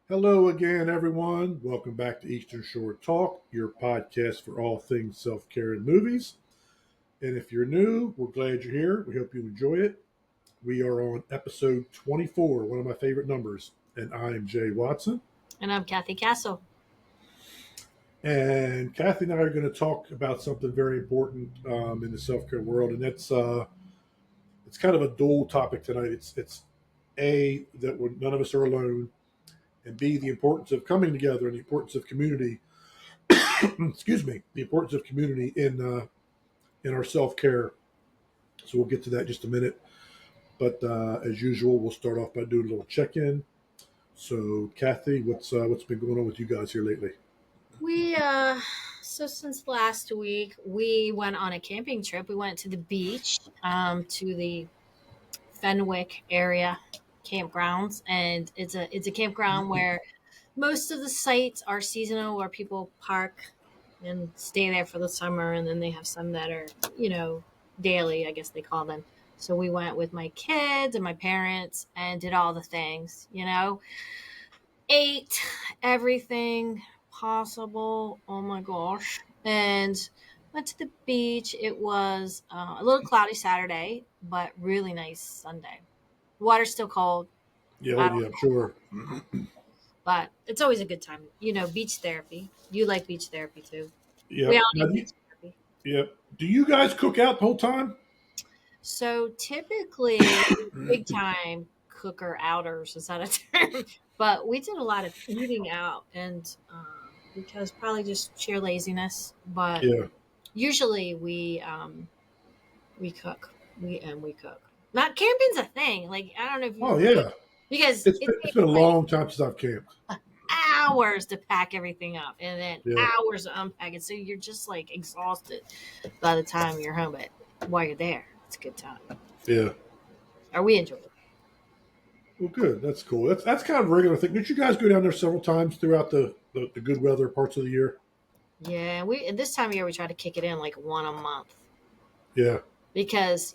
Hello again, everyone. Welcome back to Eastern Shore Talk, your podcast for all things self care and movies. And if you're new, we're glad you're here. We hope you enjoy it. We are on episode 24, one of my favorite numbers. And I'm Jay Watson. And I'm Cathy Castle. And Kathy and I are going to talk about something very important in the self care world. And it's kind of a dual topic tonight. It's A, that none of us are alone, and B, the importance of coming together and the importance of community excuse me, the importance of community in our self care. So we'll get to that in just a minute. But as usual, we'll start off by doing a little check in. So, Kathy, what's been going on with you guys here lately? We so since last week we went on a camping trip. We went to the beach, to the Fenwick area campgrounds, and it's a campground where most of the sites are seasonal, where people park and stay there for the summer, and then they have some that are daily, I guess they call them. So we went with my kids and my parents and did all the things, ate everything possible. Oh my gosh. And went to the beach. It was a little cloudy Saturday, but really nice Sunday. Water's still cold. Yeah, oh I don't, yeah, I'm sure. but it's always a good time. Beach therapy. You like beach therapy too. We Yep. all Now, need beach therapy. yep. Do you guys cook out the whole time? So typically, big time cooker outers is that a term? But we did a lot of eating out, and because probably just sheer laziness. But Yeah. usually we cook. We cook. Not camping's a thing. Like I don't know if Oh you yeah. because It's it been, it's takes been a like long time since I've camped. hours to pack everything up, and then Yeah. hours to unpack it. So you're just like exhausted by the time you're home. But while you're there, it's a good time. Yeah. Or we enjoy it. Well, good. That's cool. That's kind of a regular thing. Did you guys go down there several times throughout the good weather parts of the year? Yeah, we at this time of year we try to kick it in like one a month Yeah. because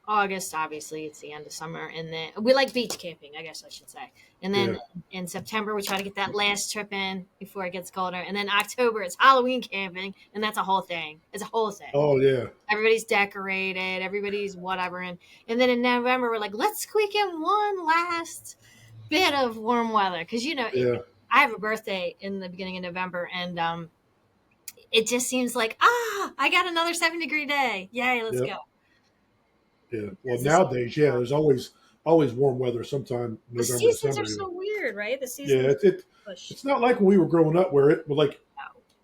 August obviously it's the end of summer, and then we like beach camping, I guess I should say, and Yeah. then in September we try to get that last trip in before it gets colder, and then October it's Halloween camping, and that's a whole thing. It's a whole thing. Oh yeah. Everybody's decorated, everybody's whatever, and then in November we're like let's squeak in one last bit of warm weather because Yeah. I have a birthday in the beginning of November, and it just seems like I got another 7-degree day. Yay, let's Yep. go. Yeah. Well, Because nowadays, yeah, there's always warm weather. Sometime the November, seasons are December, so even. weird, right? The Yeah. seasons push. It's not like when we were growing up where it was like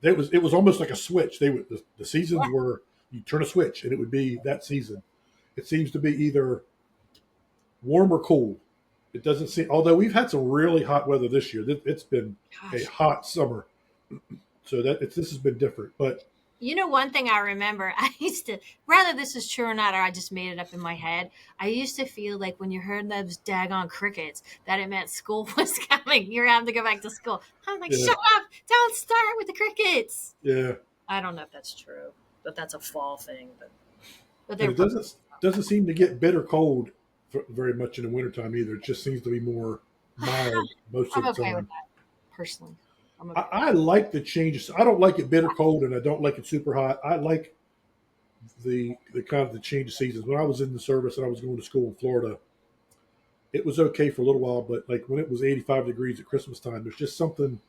No. it was almost like a switch. The Yeah. seasons were you turn a switch and it would be that season. It seems to be either warm or cool. It doesn't seem. Although we've had some really hot weather this year. It's been a Gosh. hot summer, so this has been different. But One thing I remember, I used to, whether this is true or not, or I just made it up in my head, I used to feel like when you heard those daggone crickets, that it meant school was coming. You're having to go back to school. I'm like, yeah, shut up. Don't start with the crickets. yeah, I don't know if that's true, but that's a fall thing. But and they're it doesn't seem to get bitter cold very much in the wintertime either. It just seems to be more mild most I'm of the okay with time. that personally. I'm I, okay. I like the changes. I don't like it bitter cold, and I don't like it super hot. I like the kind of the change of seasons. When I was in the service and I was going to school in Florida, it was okay for a little while, but like when it was 85 degrees at Christmas time, there's just something.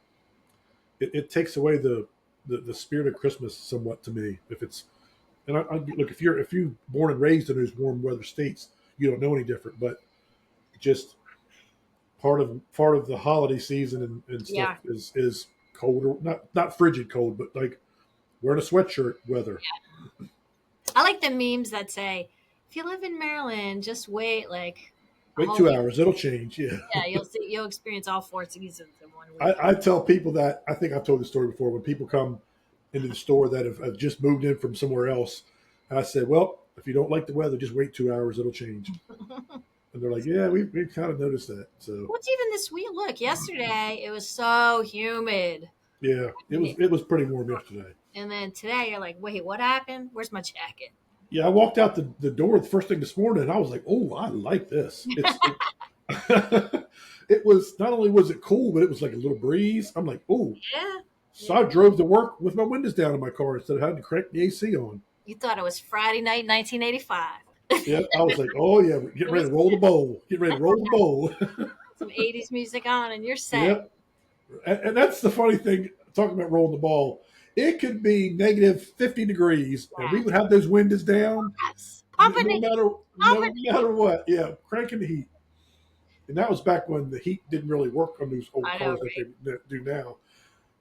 It takes away the spirit of Christmas somewhat to me. If it's and look if you born and raised in those warm weather states, you don't know any different. But just part of the holiday season and stuff Yeah. is colder, not frigid cold, but like wearing a sweatshirt weather. I like the memes that say, if you live in Maryland, just wait like a Wait whole 2 hours, it'll change. Yeah. yeah, you'll experience all four seasons in one week. I tell people that I think I've told the story before when people come into the store that have just moved in from somewhere else. And I said, well, if you don't like the weather, just wait 2 hours, it'll change. And they're like, yeah, we've kind of noticed that. So What's even this week? Look, yesterday it was so humid. yeah, it was pretty warm yesterday. And then today you're like, wait, what happened? Where's my jacket? Yeah, I walked out the door the first thing this morning and I was like, oh, I like this. it was not only was it cool, but it was like a little breeze. I'm like, oh. Yeah. So Yeah. I drove to work with my windows down in my car instead of having to crank the AC on. You thought it was Friday night, 1985. Yeah, I was like, oh yeah, get It ready was to roll the bowl. Get ready to roll the bowl. some 80s music on, and you're set. Yep. And that's the funny thing, talking about rolling the ball. It could be negative 50 degrees, and we would have those windows down, Yes. Pumping the no heat. matter Pumping no the heat. matter what. Yeah, cranking the heat. And that was back when the heat didn't really work on those old I know, cars like they do now.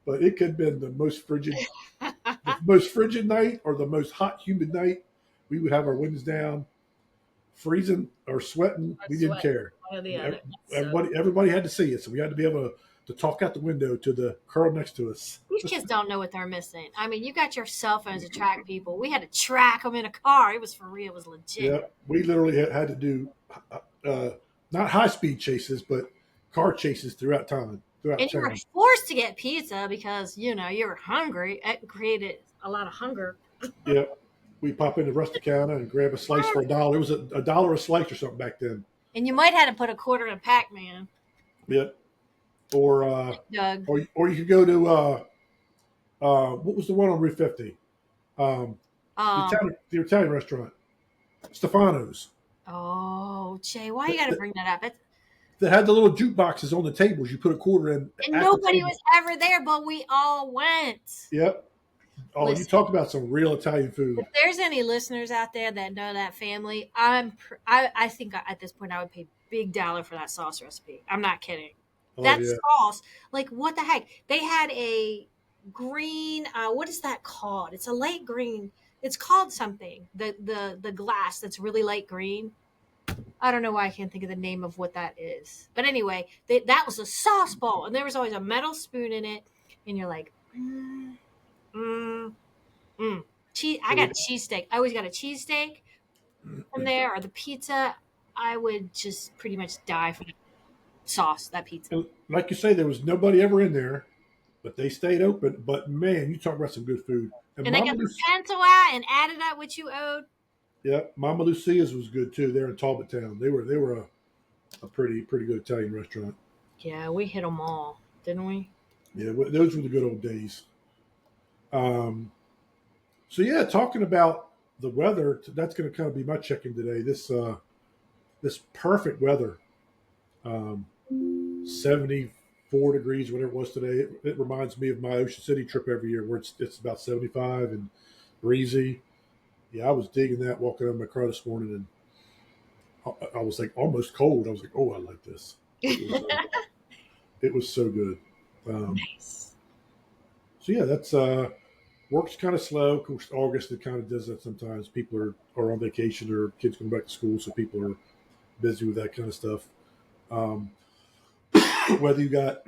But it could have been the most frigid night or the most hot, humid night. We would have our windows down, freezing or sweating. I We didn't sweat. care. One or the other. So Everybody had to see it, so we had to be able to talk out the window to the girl next to us. these kids don't know what they're missing. I mean, you got your cell phones to track people. We had to track them in a car. It was for real. It was legit. Yeah, we literally had to do uh, not high speed chases, but car chases throughout And you were town. forced to get pizza because, you were hungry. It created a lot of hunger. Yeah, we pop into Rusticana and grab a slice for $1. It was a dollar a slice or something back then. And you might have to put a quarter in Pac-Man. Yeah, or Doug. or you could go to what was the one on Route 50? Um, The Italian restaurant, Stefano's. oh, Jay, why you got to bring that up? That had the little jukeboxes on the tables. You put a quarter in. And At the nobody table. was ever there, but we all went. Yep. Oh, you Listen, talk about some real Italian food. if there's any listeners out there that know that family, I think at this point I would pay big dollar for that sauce recipe. I'm not kidding. Oh That yeah. sauce, like what the heck? They had a green. What is that called? It's a light green. It's called something. The glass that's really light green. I don't know why I can't think of the name of what that is. But anyway, that was a sauce ball, and there was always a metal spoon in it, and you're like, mm, cheese. I got a cheesesteak. I always got a cheesesteak from there, or the pizza. I would just pretty much die for the sauce, that pizza. And like you say, there was nobody ever in there, but they stayed open. But man, you talk about some good food. And And they got the pencil out and added up what you owed. Yeah, Mama Lucia's was good too. They're in Talbot Town. They were a pretty good Italian restaurant. Yeah, we hit them all, didn't we? Yeah, those were the good old days. So yeah, talking about the weather, that's going to kind of be my check-in today. This perfect weather, 74 degrees, whatever it was today. It reminds me of my Ocean City trip every year, where it's about 75 and breezy. Yeah, I was digging that walking out of my car this morning, and I was like almost cold. I was like, oh, I like this. It was so good. Nice. So yeah, that's work's kind of slow. Of course, August it kind of does that sometimes. People are on vacation or kids going back to school, so people are busy with that kind of stuff. Whether you got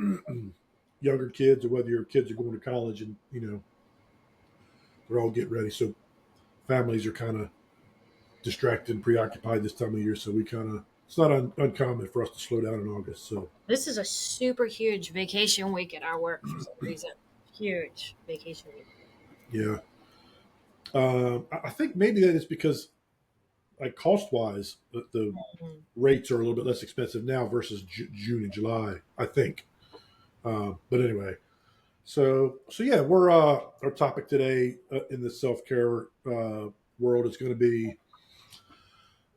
younger kids or whether your kids are going to college, and they're all getting ready. So families are kind of distracted and preoccupied this time of year. So it's not uncommon for us to slow down in August. So This is a super huge vacation week at our work for some reason. Huge vacation week. yeah, I think maybe that is because, like, cost wise, the rates are a little bit less expensive now versus June and July. I think. But anyway, so yeah, we're our topic today in the self care world is going to be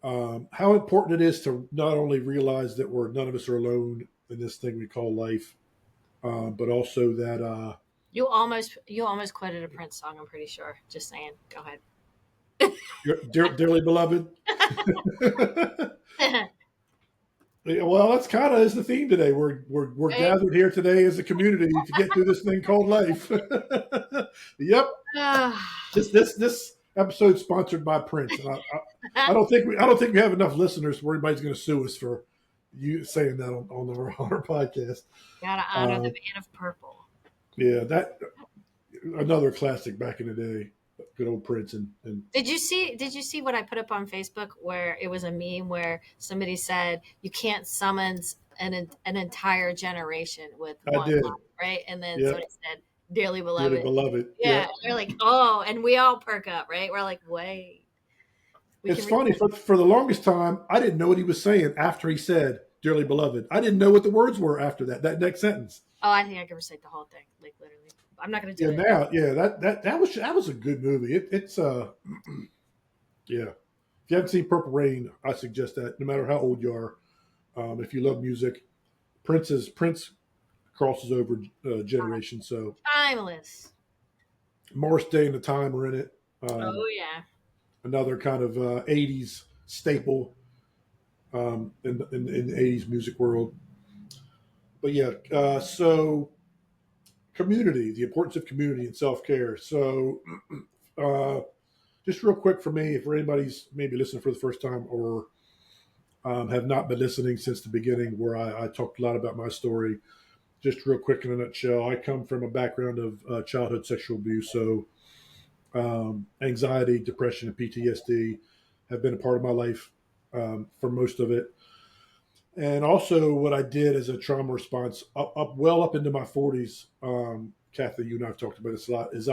how important it is to not only realize that none of us are alone in this thing we call life, but also that You almost quoted a Prince song, I'm pretty sure. Just saying. Go ahead. dearly beloved. Well, that's kind of is the theme today. We're gathered here today as a community to get through this thing called life. Yep. This episode sponsored by Prince. And I don't think we have enough listeners where anybody's going to sue us for you saying that on our podcast. Gotta honor the man of purple. Yeah, that another classic back in the day. Good old Prince and Did you see what I put up on Facebook where it was a meme where somebody said you can't summons an entire generation with one line, right? And then somebody said dearly beloved. Dearly beloved. Yeah. They're like, oh, and we all perk up, right? We're like, wait. It's funny, for the longest time, I didn't know what he was saying after he said dearly beloved. I didn't know what the words were after that next sentence. Oh, I think I can recite the whole thing, like literally. I'm not gonna do Yeah, it. now, yeah, that was a good movie. It's yeah. If you haven't seen Purple Rain, I suggest that. No matter how old you are, if you love music, Prince crosses over generations. So Timeless. Morris Day and the Time are in it. Oh yeah. Another kind of '80s staple in the '80s music world. But yeah, so community, the importance of community and self care. So, uh, just real quick for me, if anybody's maybe listening for the first time or have not been listening since the beginning, where I talked a lot about my story, just real quick in a nutshell, I come from a background of childhood sexual abuse. So, anxiety, depression, and PTSD have been a part of my life for most of it. And also, what I did as a trauma response up well up into my 40s, Cathy, you and I have talked about this a lot, is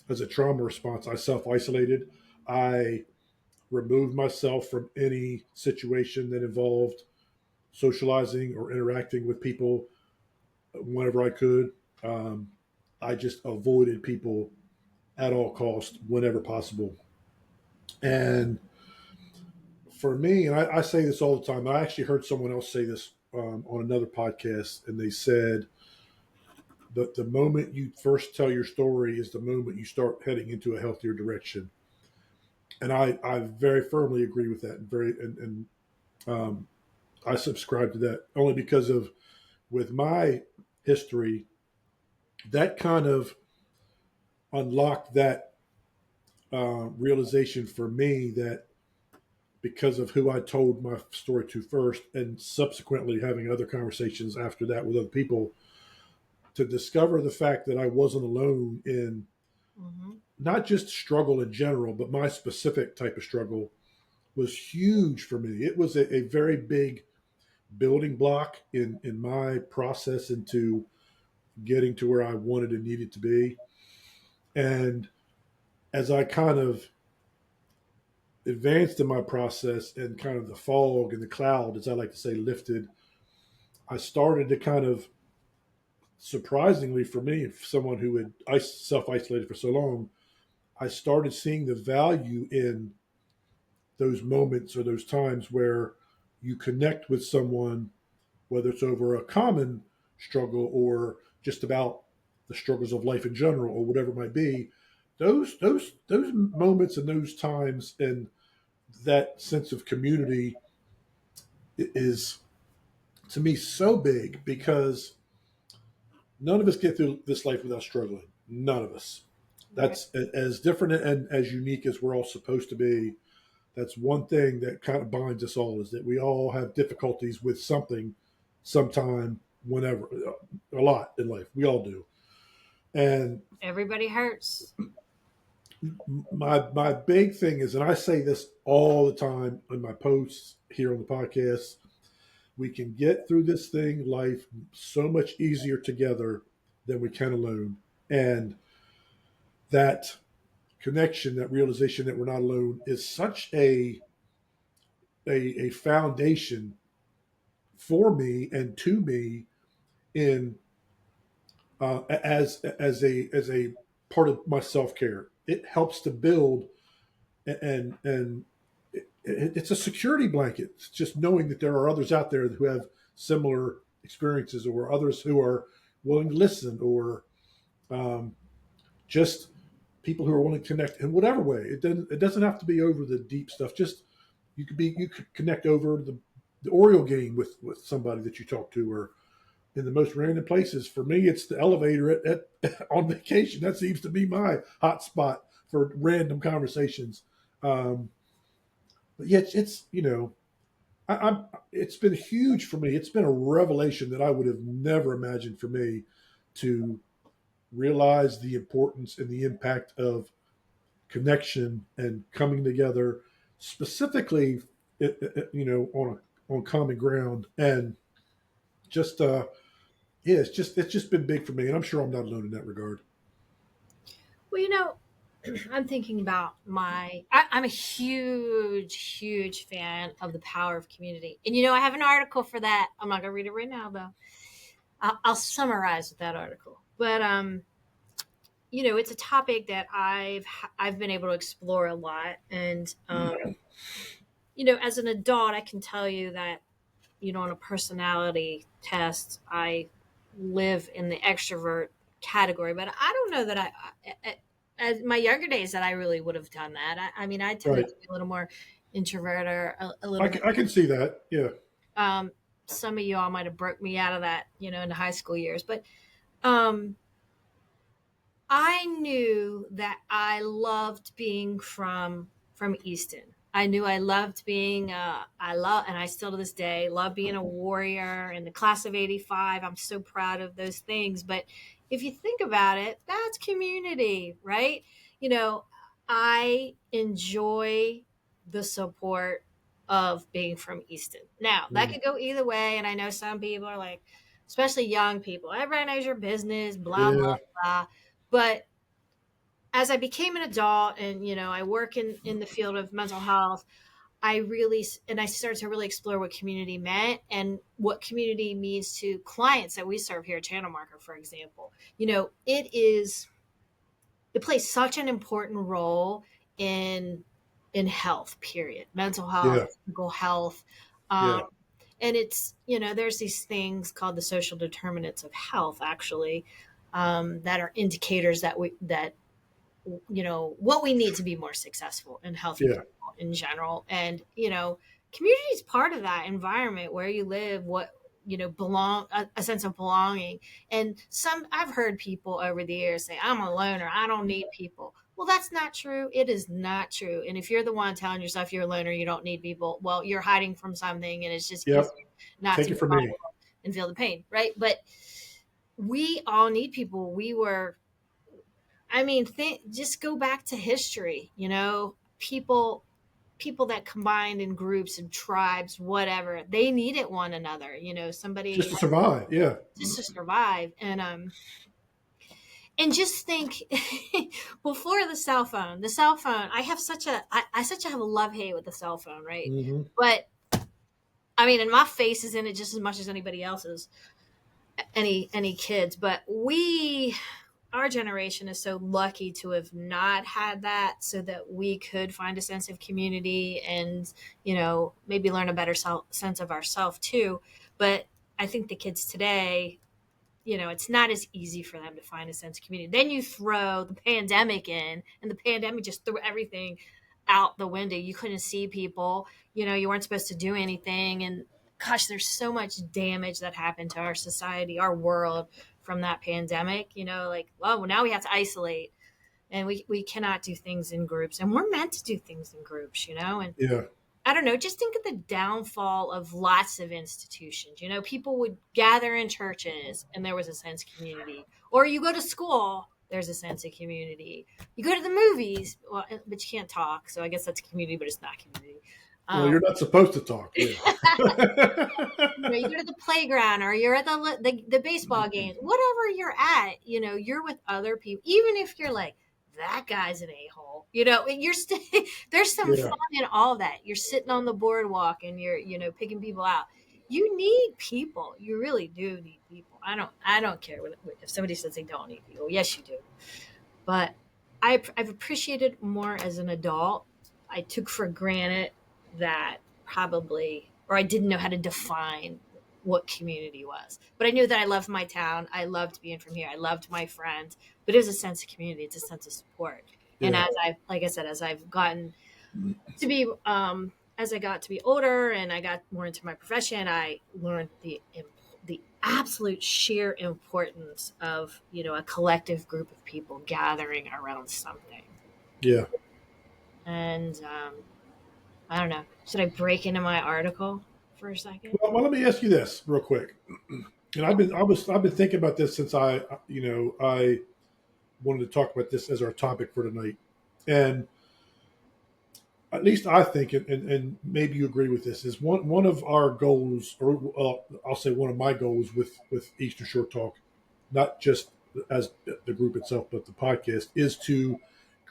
as a trauma response, I self isolated. I removed myself from any situation that involved socializing or interacting with people whenever I could. Um, I just avoided people at all costs whenever possible. And for me, and I say this all the time, I actually heard someone else say this on another podcast, and they said that the moment you first tell your story is the moment you start heading into a healthier direction. And I very firmly agree with that, and and I subscribe to that only because of with my history, that kind of unlocked that realization for me that because of who I told my story to first, and subsequently having other conversations after that with other people, to discover the fact that I wasn't alone in Hmm. not just struggle in general, but my specific type of struggle was huge for me. It was a very big building block in my process into getting to where I wanted and needed to be. And as I kind of advanced in my process and kind of the fog and the cloud, as I like to say, lifted, I started to kind of surprisingly for me, someone who had self isolated for so long, I started seeing the value in those moments or those times where you connect with someone, whether it's over a common struggle or just about the struggles of life in general or whatever it might be. Those moments and those times and that sense of community is to me so big because none of us get through this life without struggling. None of us. Right. That's as different and as unique as we're all supposed to be. That's one thing that kind of binds us all is that we all have difficulties with something, sometime, whenever, a lot in life. We all do. And Everybody hurts. my big thing is, and I say this all the time in my posts here on the podcast, we can get through this thing, life, so much easier together than we can alone. And that connection, that realization that we're not alone is such a foundation for me and to me in as a part of my self care. It helps to build and it's a security blanket. It's just knowing that there are others out there who have similar experiences, or others who are willing to listen, or um, just people who are willing to connect in whatever way. It doesn't have to be over the deep stuff. Just you could connect over the Oreo game with somebody that you talk to, or in the most random places. For me, it's the elevator on vacation. That seems to be my hot spot for random conversations. Um, but yeah, it's it's been huge for me. It's been a revelation that I would have never imagined for me to realize the importance and the impact of connection and coming together, specifically, on common ground, and just yeah, it's just been big for me, and I'm sure I'm not alone in that regard. Well, I'm thinking about I'm a huge fan of the power of community. And, I have an article for that. I'm not going to read it right now, though. I'll summarize with that article. But, it's a topic that I've been able to explore a lot. And, as an adult, I can tell you that, on a personality test, I live in the extrovert category. But I don't know that as my younger days, that I really would have done that. I mean, I tended Right. to be a little more introvert or a I little bit. can, I can see that. Yeah. Um, some of you all might have broke me out of that, in the high school years. But um, I knew that I loved being from Easton. I knew I loved being and I still to this day love being a warrior in the class of 85. I'm so proud of those things. But if you think about it, that's community, right? You know, I enjoy the support of being from Easton. Now, that Mm. could go either way, and I know some people are like, especially young people, everybody knows your business, blah blah Yeah. blah. But as I became an adult and, I work in the field of mental health, I started to really explore what community meant and what community means to clients that we serve here at Channel Marker, for example. It plays such an important role in health, period. Mental health, Yeah. physical health. Um, Yeah. and it's, there's these things called the social determinants of health, actually, that are indicators that what we need to be more successful and healthy Yeah. people in general. And community is part of that environment where you live, what belong a sense of belonging. And some I've heard people over the years say, I'm a loner, I don't need people. Well, that's not true. It is not true. And if you're the one telling yourself you're a loner, you don't need people, well, you're hiding from something, and it's just easy Yep. not Take to it be from me. vulnerable and feel the pain, right? But we all need people. I mean, just go back to history. People that combined in groups and tribes, whatever, they needed one another. Just Somebody to survive. Yeah. just to survive. And just think, before the cell phone. I have such a have a love hate with the cell phone, right? Hmm. But I mean, and my face is in it just as much as anybody else's, any kids. But our generation is so lucky to have not had that, so that we could find a sense of community and maybe learn a better sense of ourselves too. But I think the kids today, it's not as easy for them to find a sense of community. Then you throw the pandemic in, and the pandemic just threw everything out the window. You couldn't see people, you weren't supposed to do anything. And gosh, there's so much damage that happened to our society, our world, from that pandemic. Like, well, now we have to isolate, and we cannot do things in groups, and we're meant to do things in groups, and Yeah. I don't know, just think of the downfall of lots of institutions. People would gather in churches and there was a sense of community. Or you go to school, there's a sense of community. You go to the movies, well, but you can't talk. So I guess that's community, but it's not community. Well, Um, you're not supposed to talk. Yeah. you go to the playground, or you're at the baseball games, whatever you're at, you're with other people. Even if you're like, that guy's an a-hole, you're still, there's some Yeah. fun in all that. You're sitting on the boardwalk and you're, picking people out. You need people. You really do need people. I don't care if somebody says they don't need people. Yes, you do. But I've appreciated more as an adult. I took for granted that, probably, or I didn't know how to define what community was. But I knew that I loved my town. I loved being from here. I loved my friends. But it was a sense of community. It's a sense of support. And Yeah. like I said, to be, as I got to be older and I got more into my profession, I learned the absolute sheer importance of a collective group of people gathering around something. Yeah. And I don't know. Should I break into my article for a second? Well, let me ask you this real quick. And I've been thinking about this since I wanted to talk about this as our topic for tonight. And at least I think, and maybe you agree with this, is one of our goals, or I'll say one of my goals with Eastern Short Talk, not just as the group itself, but the podcast, is to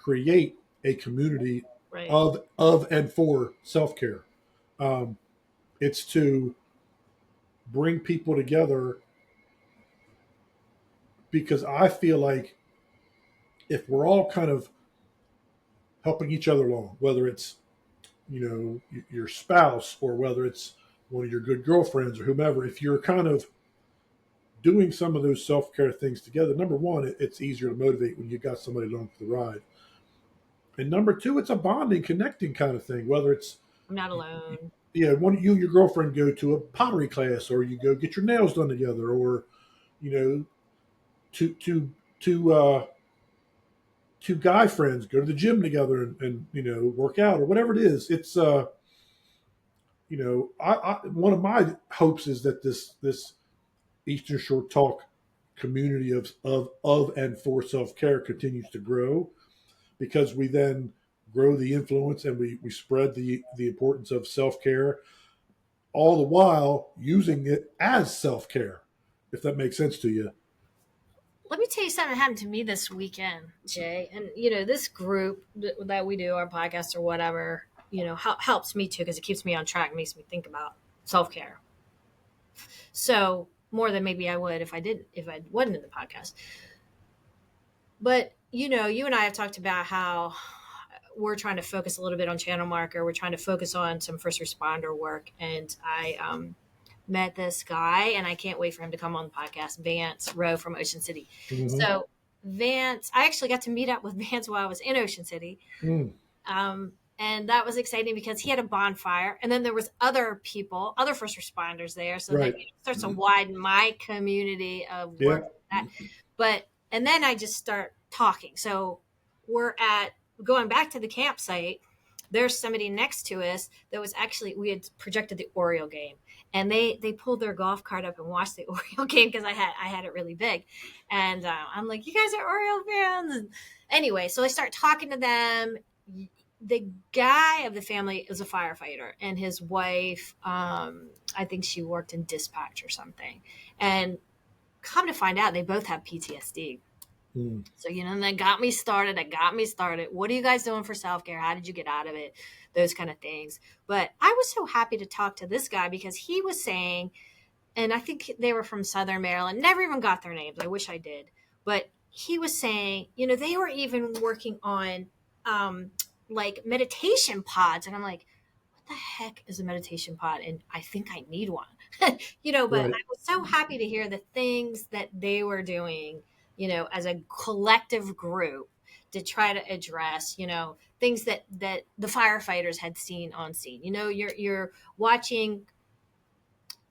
create a community Right. of and for self care. Um, it's to bring people together because I feel like if we're all kind of helping each other along, whether it's your spouse or whether it's one of your good girlfriends or whomever, if you're kind of doing some of those self care things together, number one, it's easier to motivate when you got somebody along for the ride, and number two, it's a bonding, connecting kind of thing. Whether it's I'm not alone. one you and your girlfriend go to a pottery class, or you go get your nails done together, or you know to two guy friends go to the gym together and work out or whatever it is. It's one of my hopes is that this Eastern Shore Talk community of and for self care continues to grow, because we then grow the influence and we spread the importance of self care, all the while using it as self care, if that makes sense to you. Let me tell you something that happened to me this weekend, Jay. And this group that we do our podcast or whatever, helps me too because it keeps me on track, makes me think about self care. So more than maybe I would if I wasn't in the podcast. But you and I have talked about how we're trying to focus a little bit on channel marker. We're trying to focus on some first responder work, and I met this guy, and I can't wait for him to come on the podcast, Vance Rowe from Ocean City. Mm-hmm. So Vance, I actually got to meet up with Vance while I was in Ocean City. Mm. And that was exciting because he had a bonfire, and then there was other people, other first responders there. So Right. then it starts to widen my community of Yeah. work. And then I just start talking. So we're going back to the campsite. There's somebody next to us that was actually, we had projected the Oriole game, and they pulled their golf cart up and watched the Oriole game because I had it really big. And I'm like, you guys are Oriole fans. And anyway, so I start talking to them. The guy of the family is a firefighter, and his wife, I think she worked in dispatch or something. And come to find out, they both have PTSD. Mm. So, and that got me started. What are you guys doing for self-care? How did you get out of it? Those kind of things. But I was so happy to talk to this guy because he was saying, and I think they were from Southern Maryland, never even got their names. I wish I did. But he was saying, they were even working on like meditation pods. And I'm like, what the heck is a meditation pod? And I think I need one, but Right. I was so happy to hear the things that they were doing, as a collective group to try to address, things that the firefighters had seen on scene. You're watching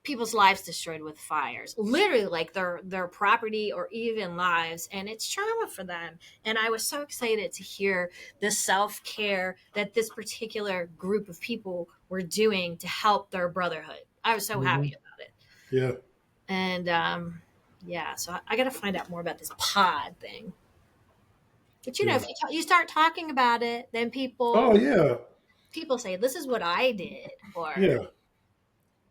people's lives destroyed with fires, literally, like their property or even lives, and it's trauma for them. And I was so excited to hear the self-care that this particular group of people were doing to help their brotherhood. I was so happy about it. Yeah. And yeah, so I got to find out more about this pod thing. But if you start talking about it, then Oh yeah. people say, this is what I did, or Yeah.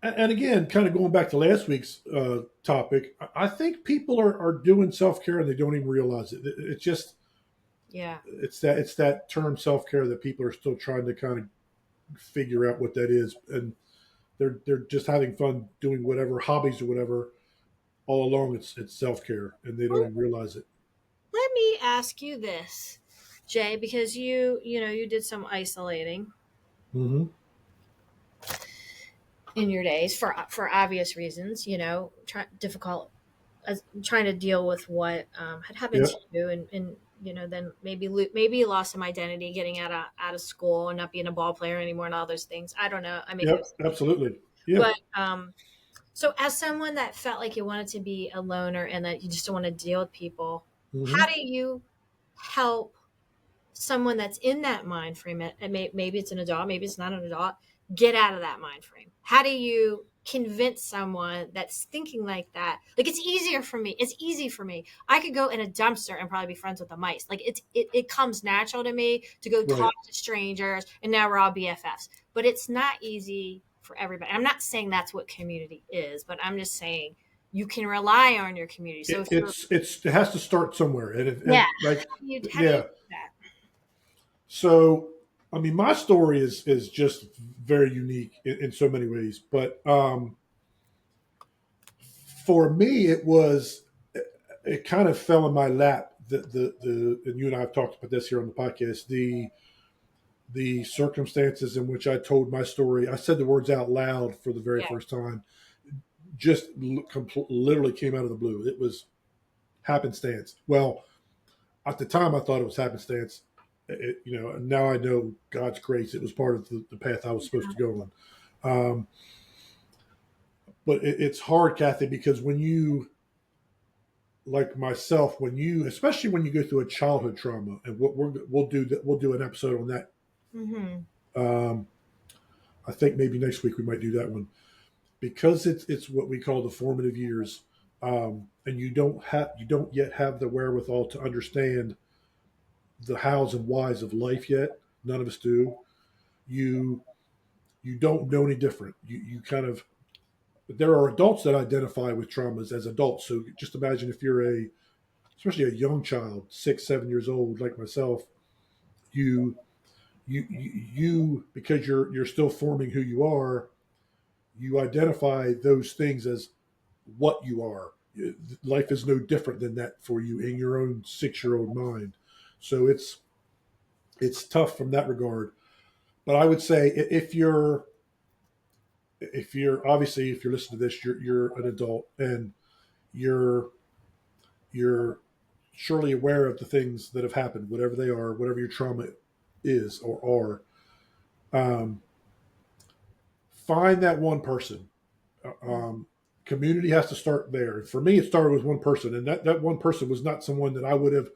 And again, kind of going back to last week's topic, I think people are doing self care and they don't even realize it. It's just yeah, it's that term self care that people are still trying to kind of figure out what that is, and they're just having fun doing whatever hobbies or whatever. All along, it's self care, and they don't even realize it. let me ask you this, Jay, because you did some isolating Mm-hmm. in your days for obvious reasons. Difficult trying to deal with what had happened to Yep. you, and then maybe you lost some identity getting out of school and not being a ball player anymore and all those things. I don't know. I make Yep. those, Absolutely. Yeah. but so as someone that felt like you wanted to be a loner and that you just don't want to deal with people, how Mm-hmm. do you help someone that's in that mind frame, and maybe it's an adult, maybe it's not an adult, get out of that mind frame? How do you convince someone that's thinking like that? Like, it's easy for me. I could go in a dumpster and probably be friends with the mice. Like, it comes natural to me to go Right. talk to strangers, and now we're all BFFs. But it's not easy for everybody. I'm not saying that's what community is, but I'm just saying you can rely on your community. So if It has to start somewhere, and yeah, like how do you yeah. do that? So, I mean, my story is just very unique in so many ways. But for me, it kind of fell in my lap. And you and I have talked about this here on the podcast. The circumstances in which I told my story, I said the words out loud for the very Yeah. first time, just literally came out of the blue. It was happenstance. Well, at the time, I thought it was happenstance. Now I know God's grace. It was part of the path I was supposed to go on. But it's hard, Kathy, because when you, like myself, especially when you go through a childhood trauma, and we'll do an episode on that. Mm-hmm. Um, I think maybe next week we might do that one because it's what we call the formative years, and you don't yet have the wherewithal to understand the hows and whys of life yet. None of us do. You you don't know any different. You kind of There are adults that identify with traumas as adults. So just imagine if you're especially a young child, 6, 7 years old, like myself, you because you're still forming who you are, you identify those things as what you are. Life is no different than that for you in your own 6 year old mind. So it's tough from that regard. But I would say if you're obviously if you're listening to this, you're an adult and you're you're surely aware of the things that have happened, whatever they are, whatever your trauma is or are. Find that one person. Community has to start there. For me, it started with one person, and that one person was not someone that I would have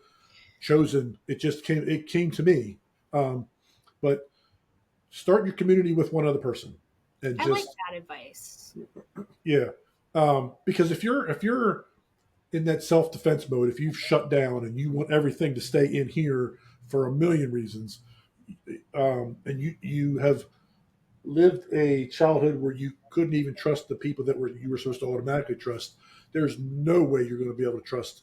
chosen. It came to me. But start your community with one other person, and I like just that advice. yeah. Because if you're in that self defense mode, if you've shut down and you want everything to stay in here for a million reasons, and you have lived a childhood where you couldn't even trust the people you were supposed to automatically trust, there's no way you're going to be able to trust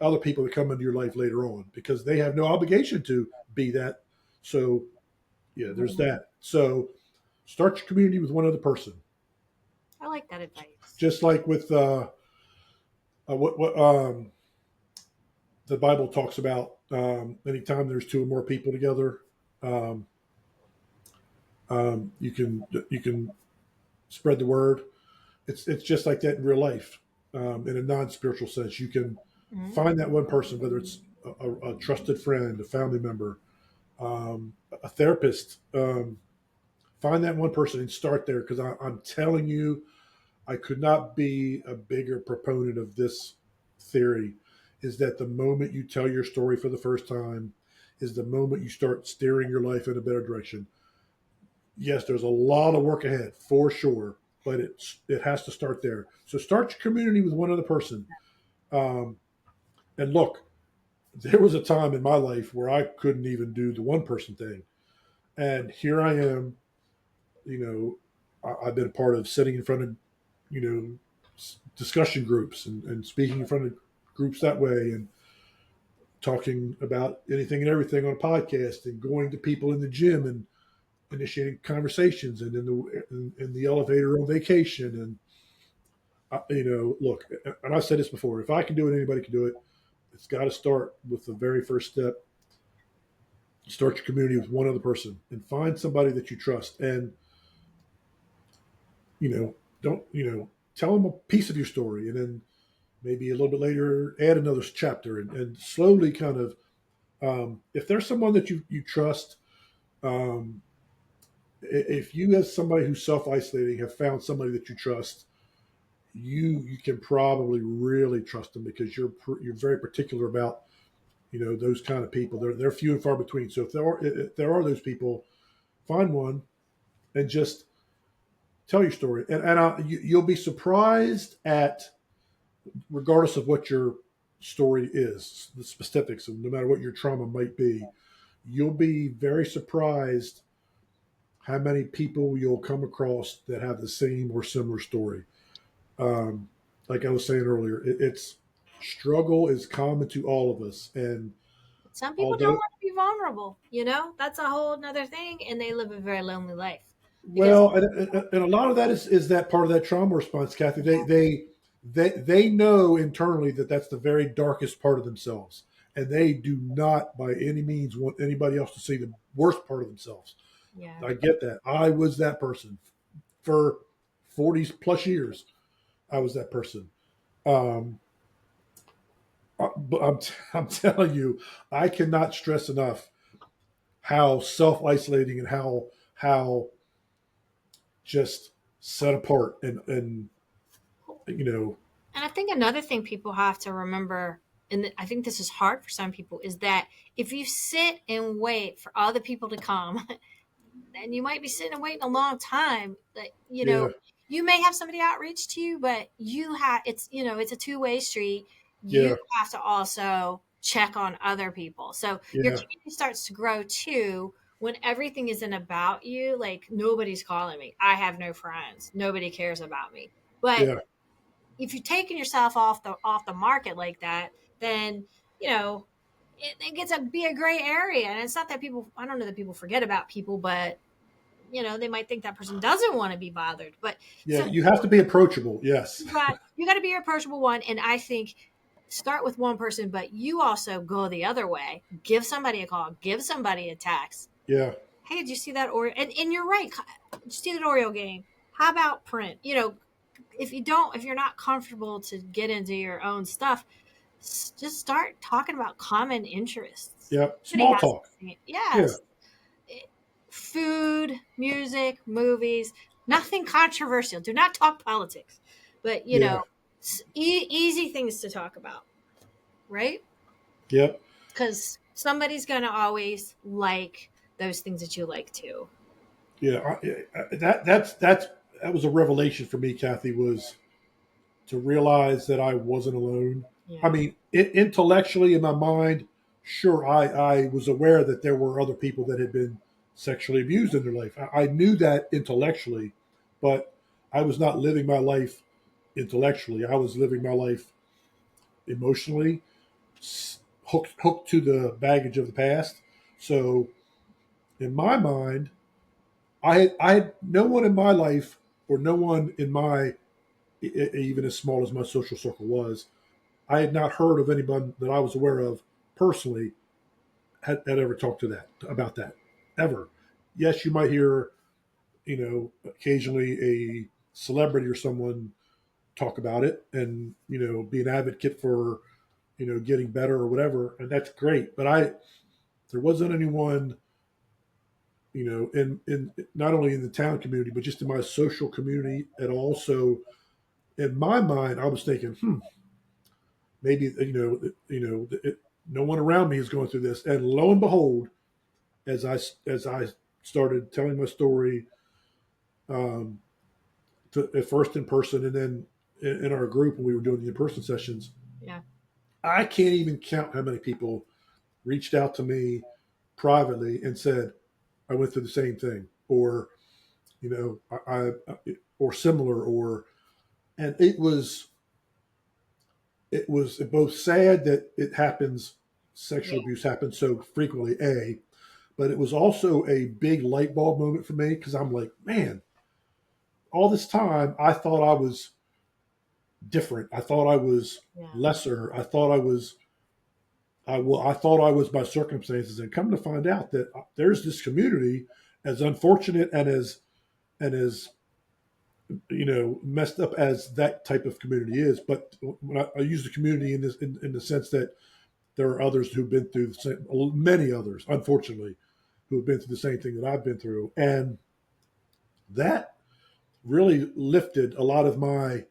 other people that come into your life later on because they have no obligation to be that. So yeah, there's Mhm. that. So start your community with one other person, I like that advice. just like with what the Bible talks about. Anytime there's two or more people together, um, you can spread the word. It's just like that in real life. In a non-spiritual sense, you can Mhm. find that one person, whether it's a trusted friend, a family member, a therapist. Find that one person and start there because I'm telling you, I could not be a bigger proponent of this theory. Is that the moment you tell your story for the first time, is the moment you start steering your life in a better direction. Yes, there's a lot of work ahead for sure, but it has to start there. So start your community with one other person. Um, and look, there was a time in my life where I couldn't even do the one person thing, and here I am. You I've been a part of sitting in front of you know discussion groups and speaking in front of groups that way and talking about anything and everything on a podcast and going to people in the gym and initiating conversations and in the elevator on vacation and look, and I've said this before, if I can do it, anybody can do it. It's got to start with the very first step. Start your community with one other person and find somebody that you trust and don't tell them a piece of your story and then maybe a little bit later add another chapter and slowly kind of if there's someone that you trust, um, if you as somebody who's self-isolating have found somebody that you trust, you can probably really trust them because you're very particular about those kind of people. They're few and far between. So if there are those people, find one and just tell your story. You'll be surprised at, regardless of what your story is, the specifics, and no matter what your trauma might be, you'll be very surprised how many people you'll come across that have the same or similar story. Um, like I was saying earlier, it's struggle is common to all of us, and Some people don't Although, want to be vulnerable. You know, that's a whole another thing, and they live a very lonely life because well, and a lot of that is that part of that trauma response, Kathy. They know internally that that's the very darkest part of themselves, and they do not by any means want anybody else to see the worst part of themselves. yeah, I get that. I was that person for 40 plus years. I was that person. Um, but I'm telling you, I cannot stress enough how self isolating and how just set apart and you know and I think another thing people have to remember, and I think this is hard for some people, is that if you sit and wait for other people to come, and you might be sitting and waiting a long time. But yeah, you may have somebody outreach to you, but you have it's a two-way street. You yeah, have to also check on other people. So your yeah, community starts to grow too when everything isn't about you. Like nobody's calling me. I have no friends. Nobody cares about me. But yeah, if you're taking yourself off the market like that, then you know it gets to be a gray area. And it's not that people, I don't know that people forget about people, but they might think that person doesn't want to be bothered. But yeah. so You have to be approachable. Yes. you got to be your approachable one. And I think start with one person, but you also go the other way. Give somebody a call, give somebody a text. Yeah, Hey, did you see that Oreo? And you're right. Did you see that Oreo game? How about print? If you're not comfortable to get into your own stuff, just start talking about common interests. yeah. Everybody Small has talk. the same. Yeah, Yes. Food, music, movies, nothing controversial. Do not talk politics, but yeah, easy things to talk about, right? yep, Because somebody's going to always like those things that you like too. yeah. That was a revelation for me, Kathy. Was to realize that I wasn't alone. I Yeah. mean, intellectually in my mind, sure, I was aware that there were other people that had been sexually abused in their life. I knew that intellectually, but I was not living my life intellectually. I was living my life emotionally, hooked to the baggage of the past. So, in my mind, I had no one in my life, or no one in my, even as small as my social circle was, I had not heard of anyone that I was aware of personally had ever talked to that about that ever. Yes, you might hear, occasionally a celebrity or someone talk about it and be an advocate for getting better or whatever, and that's great. But there wasn't anyone in not only in the town community but just in my social community at all. So in my mind, I was thinking, maybe no one around me is going through this. And lo and behold, as I started telling my story, um, at first in person and then in our group when we were doing the in person sessions, Yeah. I can't even count how many people reached out to me privately and said, "I went through the same thing," or or similar, or and it was both sad that it happens, Yeah. sexual abuse happens so frequently, but it was also a big light bulb moment for me because I'm like, man, all this time I thought I was different. I thought I was Yeah. lesser. I thought I was by circumstances, and come to find out that there's this community, as unfortunate and as messed up as that type of community is. But when I use the community in this in the sense that there are others who've been through the same, many others, unfortunately, who have been through the same thing that I've been through, and that really lifted a lot of my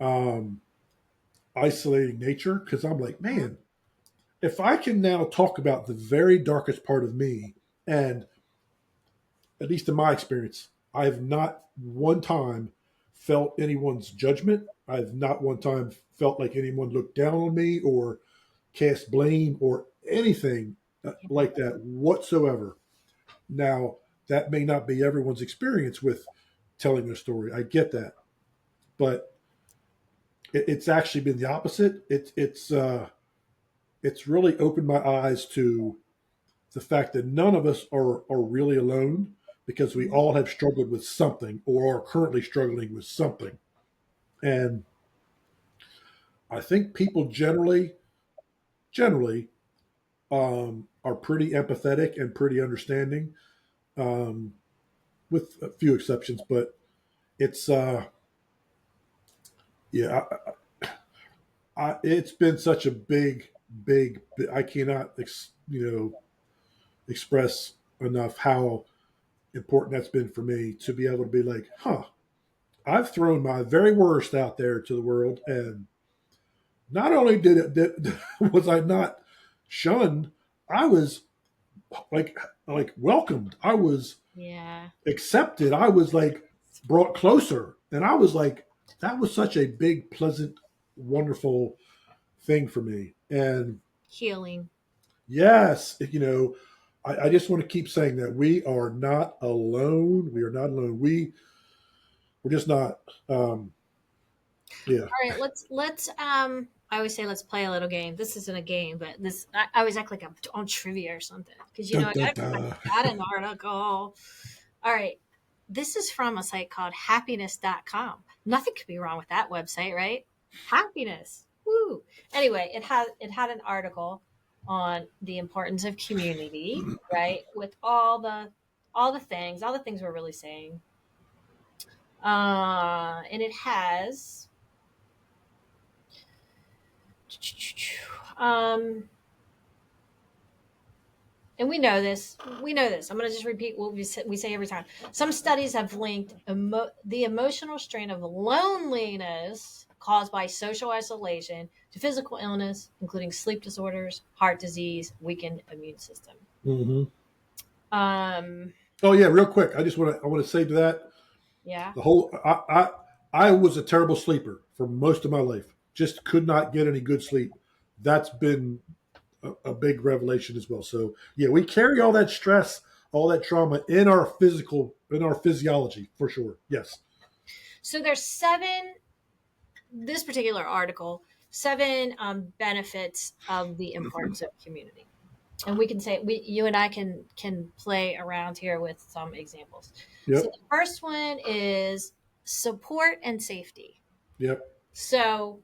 um, isolating nature because I'm like, Mhm. man, if I can now talk about the very darkest part of me, and at least in my experience, I have not one time felt anyone's judgment. I have not one time felt like anyone looked down on me or cast blame or anything Yeah. like that whatsoever. Now, that may not be everyone's experience with telling their story. I get that, but it's actually been the opposite. It's it's really opened my eyes to the fact that none of us are really alone because we all have struggled with something or are currently struggling with something. And I think people generally are pretty empathetic and pretty understanding, um, with a few exceptions. But it's yeah, it's been such a big. I cannot express enough how important that's been for me to be able to be like, huh, I've thrown my very worst out there to the world, and not only did was I not shunned, I was like welcomed. I was Yeah. accepted. I was like brought closer, and I was like, that was such a big, pleasant, wonderful thing for me. And Healing. yes, I just want to keep saying that we are not alone. We are not alone. We're just not. Yeah. All right, let's I always say let's play a little game. This isn't a game, but I always act like I'm on trivia or something. Because Dun, dun, I dun. got an article. All right. This is from a site called happiness.com. Nothing could be wrong with that website, right? Happiness. Woo. Anyway, it had an article on the importance of community, right? With all the things we're really saying. And it has um and we know this. I'm going to just repeat what we say every time. Some studies have linked the emotional strain of loneliness caused by social isolation to physical illness, including sleep disorders, heart disease, weakened immune system. Hmm. um Oh yeah, real quick. I want to say to that yeah. the whole I was a terrible sleeper for most of my life. Just could not get any good sleep. That's been a big revelation as well. So yeah, we carry all that stress, all that trauma in our physiology for sure. Yes. So there's seven, this particular article, seven benefits of the importance of community. And we can say, you and I can play around here with some examples. So Yep. the first one is support and safety. Yep. So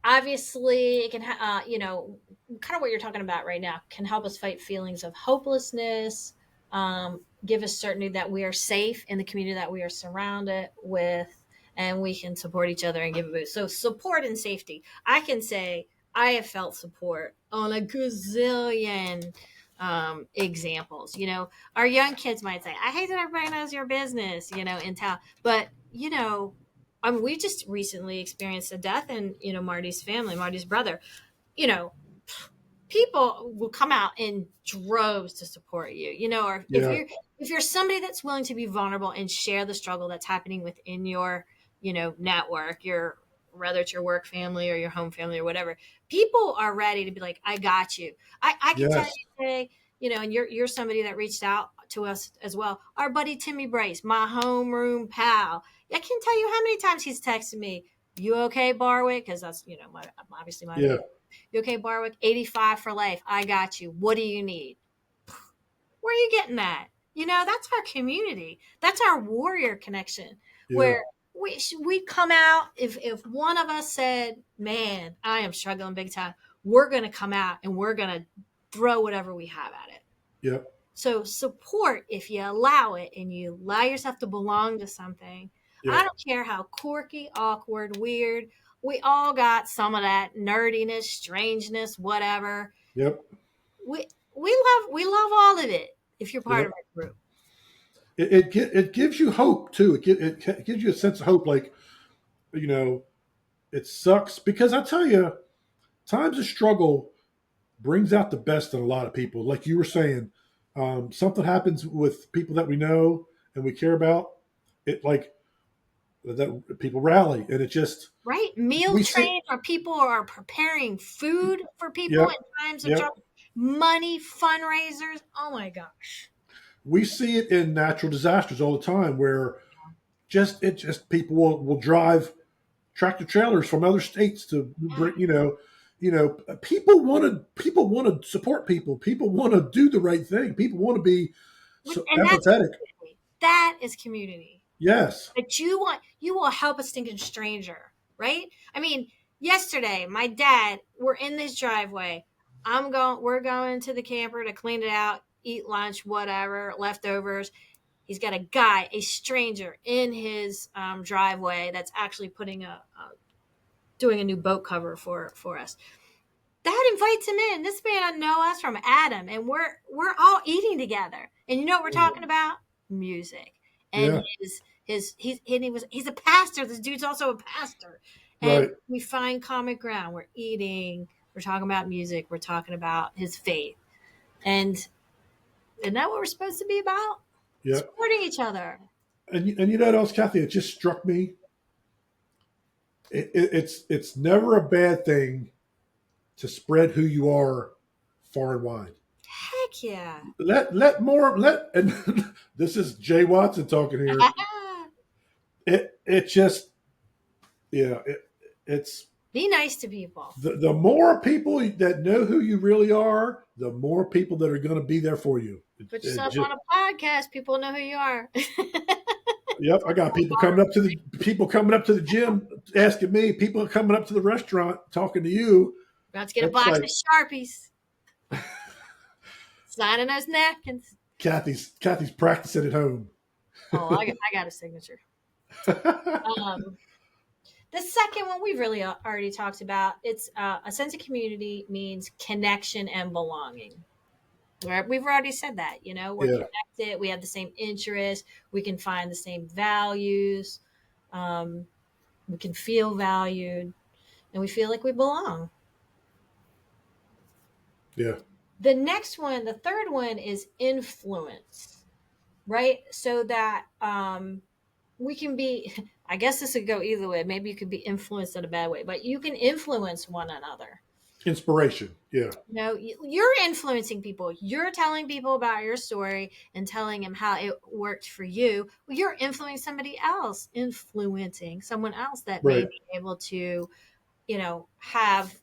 obviously it can kind of what you're talking about right now can help us fight feelings of hopelessness, give us certainty that we are safe in the community that we are surrounded with, and we can support each other and give a boost. So support and safety, I can say I have felt support on a gazillion examples. Our young kids might say, I hate that everybody knows your business, in town. But, we just recently experienced a death in, Marty's family, Marty's brother. You know, people will come out in droves to support you. Or Yeah. if you're somebody that's willing to be vulnerable and share the struggle that's happening within your, network, your whether it's your work family or your home family or whatever, people are ready to be like, I got you. I can tell Yes. you today, and you're somebody that reached out to us as well. Our buddy Timmy Brace, my homeroom pal. I can't tell you how many times he's texted me, you okay, Barwick? Because that's, obviously my Yeah. baby. You okay, Barwick? 85 for life. I got you. What do you need? Where are you getting that? That's our community. That's our warrior connection Yeah. where we come out. If one of us said, man, I am struggling big time, we're going to come out and we're going to throw whatever we have at it. Yep. So support, if you allow it and you allow yourself to belong to something, I Yep. don't care how quirky, awkward, weird, we all got some of that nerdiness, strangeness, whatever. Yep. We love all of it if you're part of Yep. a group. It gives you hope too. It gives you a sense of hope. Like, you know, it sucks because I tell you, times of struggle brings out the best in a lot of people. Like you were saying, something happens with people that we know and we care about. It like that people rally, and it just Right? Meal we see. trains where people are preparing food for people in Yep. times of Yep. trouble. Money fundraisers. Oh my gosh. We see it in natural disasters all the time, where just people will drive. tractor trailers from other states to Yeah. bring. People want to support people. People want to do the right thing. People want to be so And that's empathetic. community. That is community. Yes. That you will help a stinking stranger, right? I mean, yesterday my dad, we're in this driveway. We're going to the camper to clean it out, eat lunch, whatever, leftovers. He's got a stranger in his driveway that's actually doing a new boat cover for us. Dad invites him in. This man know us from Adam, and we're all eating together. And you know what we're talking about? Music. And Yeah. he's a pastor. This dude's also a pastor. And Right. we find common ground. We're eating. We're talking about music. We're talking about his faith. And isn't that what we're supposed to be about? Yeah. Supporting each other. And you know what else, Kathy? It just struck me. It's never a bad thing to spread who you are far and wide. Heck yeah. Let more let and this is Jay Watson talking here. It just yeah it's Be nice to people. the more people that know who you really are, the more people that are going to be there for you. Put yourself on a podcast. People know who you are. Yep, I got people coming up to the gym asking me. People coming up to the restaurant talking to you. About to get a It's box like of Sharpies. Signing those napkins. Kathy's practicing at home. Oh, I got a signature. Um, the second one we've really already talked about. It's a sense of community means connection and belonging. We've already said that. We're Yeah, connected. We have the same interests. We can find the same values. Um, we can feel valued, and we feel like we belong. yeah, The next one, the third one, is influence, right? So that we can be, I guess this would go either way. Maybe you could be influenced in a bad way, but you can influence one another. inspiration. Yeah, You're influencing people. You're telling people about your story and telling them how it worked for you. Well, you're influencing someone else that may right, be able to, have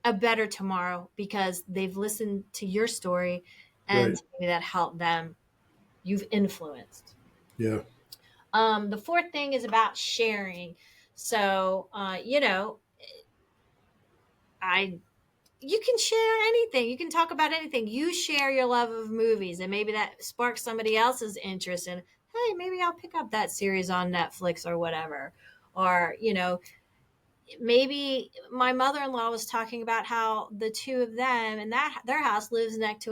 a better tomorrow because they've listened to your story and right. maybe that helped them. You've influenced. Yeah, The fourth thing is about sharing. So, I you can share anything. You can talk about anything. You share your love of movies, and maybe that sparks somebody else's interest. And hey, maybe I'll pick up that series on Netflix or whatever. Or maybe my mother-in-law was talking about how the two of them and that their house lives next to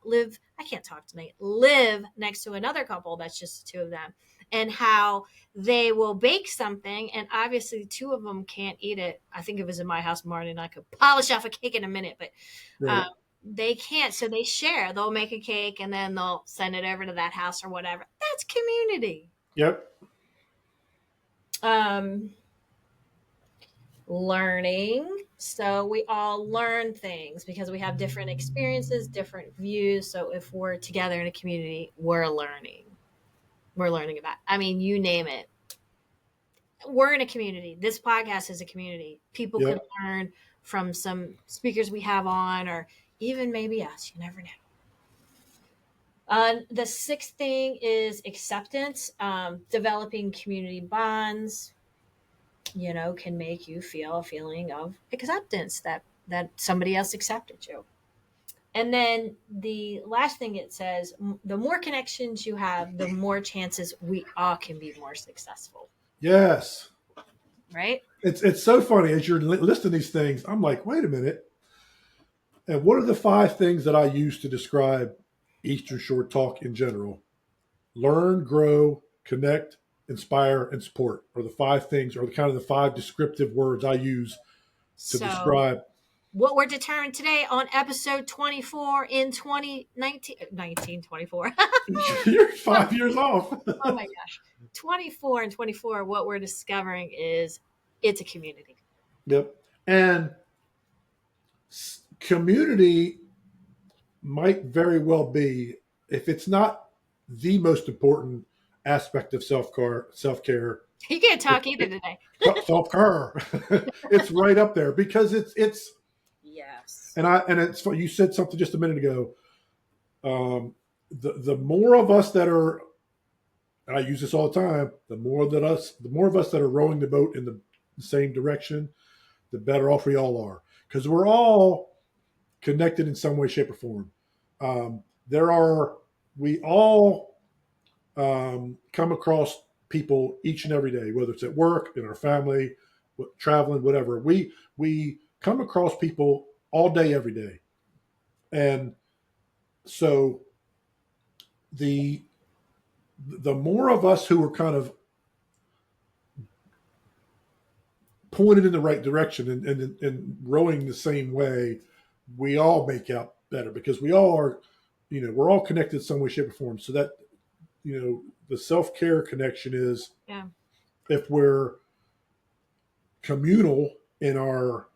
live I can't talk tonight live next to another couple that's just the two of them, and how they will bake something and obviously two of them can't eat it. I think if it was in my house, Marty and I could polish off a cake in a minute, but right. um, they can't, so they share. They'll make a cake and then they'll send it over to that house or whatever. That's community. Yep. um Learning. So we all learn things because we have different experiences, different views. So if we're together in a community, we're learning. We're learning about, I mean, you name it. We're in a community. This podcast is a community. People could Yep. learn from some speakers we have on, or even maybe us. You never know. The sixth thing is acceptance. Developing community bonds, can make you feel a feeling of acceptance that somebody else accepted you. And then the last thing it says, the more connections you have, the more chances we all can be more successful. Yes. Right? It's so funny as you're listing these things. I'm like, wait a minute. And what are the five things that I use to describe Eastern Shore Talk in general? Learn, grow, connect, inspire, and support are the five things, or kind of the five descriptive words I use to So describe. what we're determined today on episode 24 in 2019 1924. You're 5 years off. Oh my gosh. 24 and 24, what we're discovering is it's a community. Yep. And community might very well be, if it's not the most important aspect of self care, You can't talk either today. Self care. It's right up there because it's Yes. and it's you said something just a minute ago. The more of us that are, and I use this all the time, the more of us that are rowing the boat in the same direction, the better off we all are because we're all connected in some way, shape, or form. There are we all come across people each and every day, whether it's at work, in our family, traveling, whatever. We come across people all day, every day, and so the the more of us who are kind of pointed in the right direction and rowing the same way, we all make out better because we all are, we're all connected in some way, shape, or form. So that, the self care connection is Yeah. if we're communal in our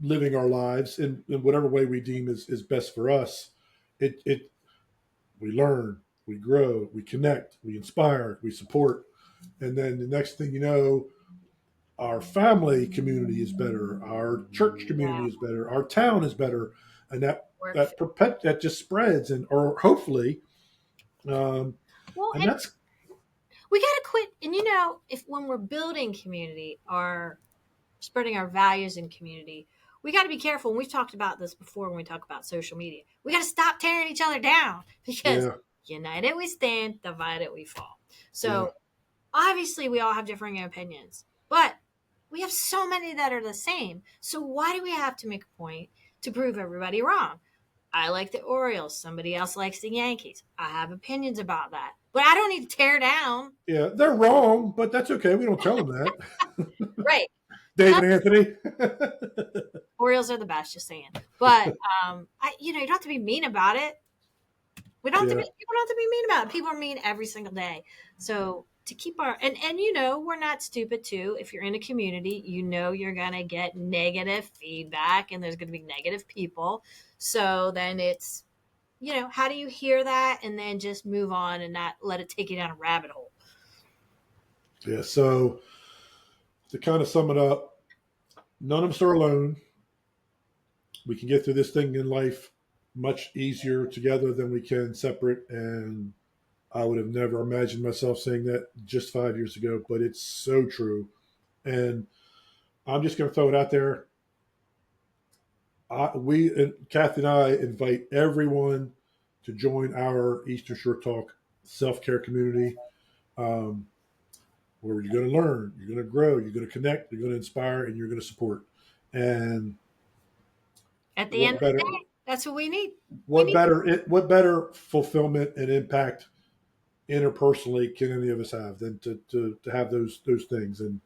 living our lives in whatever way we deem is best for us, it we learn, we grow, we connect, we inspire, we support, and then the next thing you know, our family community is better, our church community Yeah. is better, our town is better, and Work. that just spreads, and or hopefully, um, Well, and and that's we got to quit. And if when we're building community or spreading our values in community, we got to be careful. And we've talked about this before when we talk about social media. We got to stop tearing each other down because yeah, united we stand, divided we fall. yeah, So obviously, we all have differing opinions, but we have so many that are the same. So why do we have to make a point to prove everybody wrong? I like the Orioles. Somebody else likes the Yankees. I have opinions about that. But I don't need to tear down. yeah. They're wrong, but that's okay. We don't tell them that. Right. David Anthony. Orioles are the best, just saying. But you don't have to be mean about it. We don't have to be Yeah, people don't have to be mean about it. People are mean every single day. So to keep our and we're not stupid too. If you're in a community, you're gonna get negative feedback and there's gonna be negative people. So then it's how do you hear that and then just move on and not let it take you down a rabbit hole? yeah. So to kind of sum it up, none of us are alone. We can get through this thing in life much easier together than we can separate. And I would have never imagined myself saying that just 5 years ago, but it's so true. And I'm just going to throw it out there. Kathy and I invite everyone to join our Eastern Shore Talk self care community, um, where you're going to learn, you're going to grow, you're going to connect, you're going to inspire, and you're going to support. And At the end what of the better, day, that's what we need. We need what better fulfillment and impact interpersonally can any of us have than to have those things? And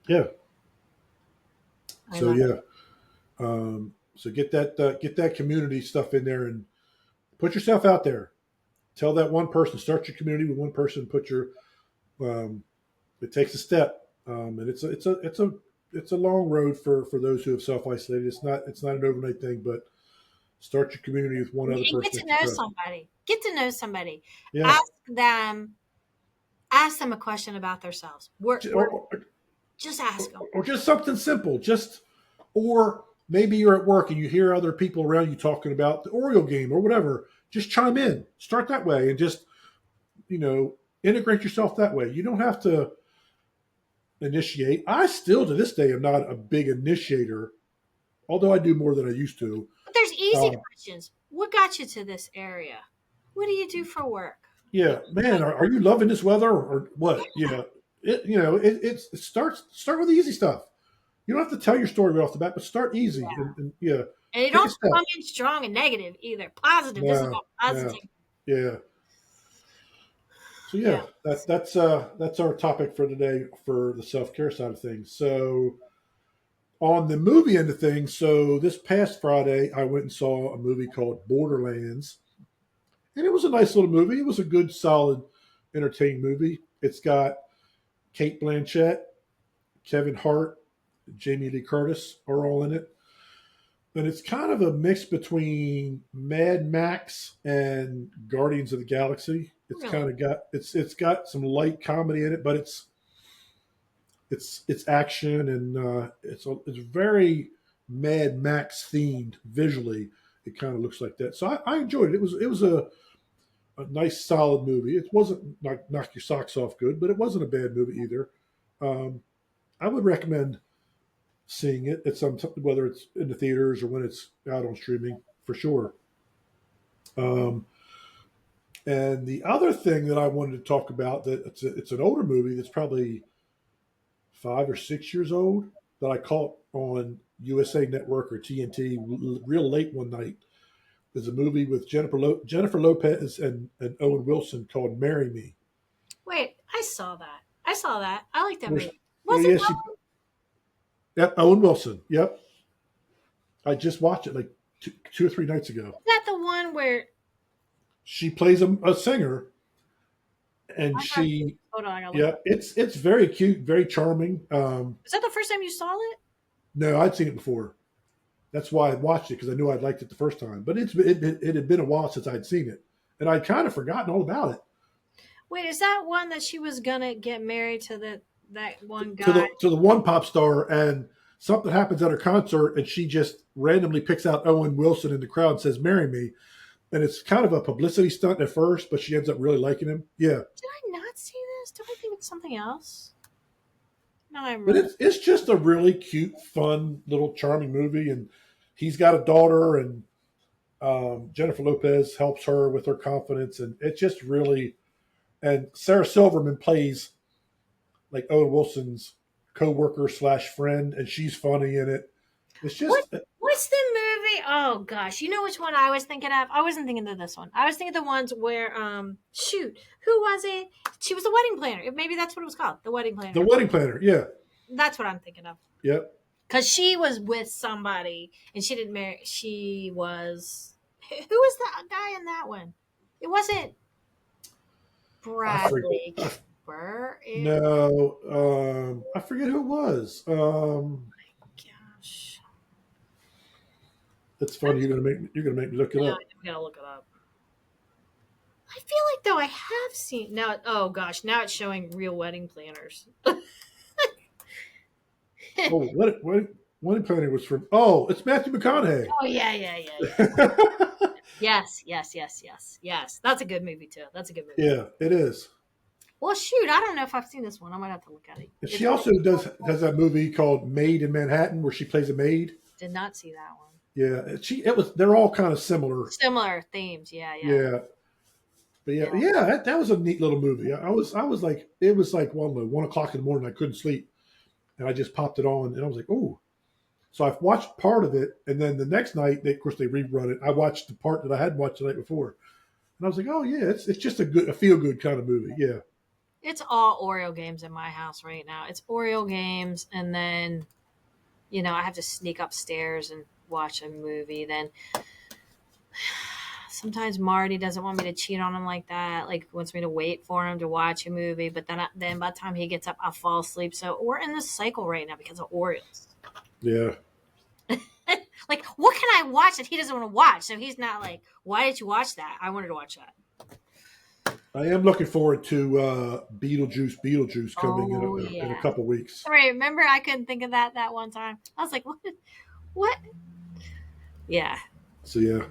yeah, I so love yeah, so get that community stuff in there and put yourself out there. Tell that one person, start your community with one person. Put your um, it takes a step, and it's a long road for those who have self isolated. It's not an overnight thing, but start your community with one other and get person to that you know trust. somebody. Get to know somebody. Yeah, Ask them ask them a question about themselves. or, Just ask them. or just something simple. Just or maybe you're at work and you hear other people around you talking about the Oriole game or whatever. Just chime in. Start that way and just integrate yourself that way. You don't have to initiate. I still to this day am not a big initiator, although I do more than I used to. But there's easy Um, questions. What got you to this area? What do you do for work? yeah, man, are you loving this weather or what? Yeah, it start with the easy stuff. You don't have to tell your story right off the bat, but start easy and yeah, And you take a don't step. come in strong and negative either. Positive. This is Yeah, about yeah, positive. yeah. So Yeah. yeah, that's our topic for today for the self care side of things. So on the movie end of things, so this past Friday I went and saw a movie called Borderlands, and it was a nice little movie. It was a good, solid, entertaining movie. It's got Kate Blanchett, Kevin Hart, Jamie Lee Curtis are all in it, and it's kind of a mix between Mad Max and Guardians of the Galaxy. It's Really? kind of got it's got some light comedy in it, but it's action and it's very Mad Max themed visually. It kind of looks like that, so I enjoyed it. It was a nice solid movie. It wasn't like knock your socks off good, but it wasn't a bad movie either. Um, I would recommend seeing it at some whether it's in the theaters or when it's out on streaming for sure. Um, and the other thing that I wanted to talk about that it's an older movie that's probably 5 or 6 years old that I caught on USA Network or TNT real late one night. There's a movie with Jennifer Lopez and Owen Wilson called "Marry Me." Wait, I saw that. I saw that. I like that Where movie. well, Was it? yeah, she, yep, Owen Wilson. Yep, I just watched it like 2 or 3 nights ago. Is that the one where? She plays a singer, and I gotta see. she, Hold on, I gotta look it yeah, up. it's very cute, very charming. Is that the first time you saw it? No, I'd seen it before. That's why I watched it because I knew I'd liked it the first time. But it had been a while since I'd seen it, and I'd kind of forgotten all about it. Wait, is that one that she was gonna get married to that one To guy? the one pop star, and something happens at her concert, and she just randomly picks out Owen Wilson in the crowd and says, "Marry me." And it's kind of a publicity stunt at first, but she ends up really liking him. Yeah, Did I not see this? Do I think it's something else? No, I but remember. it's just a really cute, fun, little charming movie, and he's got a daughter, and Jennifer Lopez helps her with her confidence, and it just really. And Sarah Silverman plays like Owen Wilson's co-worker slash friend, and she's funny in it. It's What? just What's the movie? Oh gosh, you know which one I was thinking of? I wasn't thinking of this one. I was thinking of the ones where shoot, who was it? She was the wedding planner. Maybe that's what it was called. The wedding the planner. wedding planner. Yeah, That's what I'm thinking of. yep. Because she was with somebody and she didn't marry. She was. Who was the guy in that one? It wasn't I forget. Bradley Cooper. No, I forget who it was. Gosh. It's funny. You're gonna make me look it Yeah, up. I'm gonna look it up. I feel like though I have seen now. Oh gosh, now it's showing real wedding planners. Oh, wedding planner was from. Oh, it's Matthew McConaughey. Oh yeah. Yes, yes. That's a good movie too. That's a good movie. Yeah, it is. Well, shoot, I don't know if I've seen this one. I might have to look at it. And she also does that movie called Maid in Manhattan where she plays a maid. Did not see that one. Yeah, they're all kind of similar. Similar themes, yeah. Yeah, but yeah, that was a neat little movie. I was like, it was like 1 o'clock in the morning. I couldn't sleep, and I just popped it on, and I was like, oh. So I've watched part of it, and then the next night, of course, they rerun it. I watched the part that I had watched the night before, and I was like, oh yeah, it's just a feel good kind of movie. Yeah, It's all Oreo games in my house right now. It's Oreo games, and then I have to sneak upstairs and watch a movie. Then sometimes Marty doesn't want me to cheat on him like that. Like wants me to wait for him to watch a movie, but then by the time he gets up, I'll fall asleep. So we're in this cycle right now because of Oreos. yeah. Like, what can I watch that he doesn't want to watch? So he's not like, why did you watch that? I wanted to watch that. I am looking forward to Beetlejuice coming Oh in a yeah. couple weeks. Right. Remember, I couldn't think of that one time. I was like, what? What? Yeah. So yeah,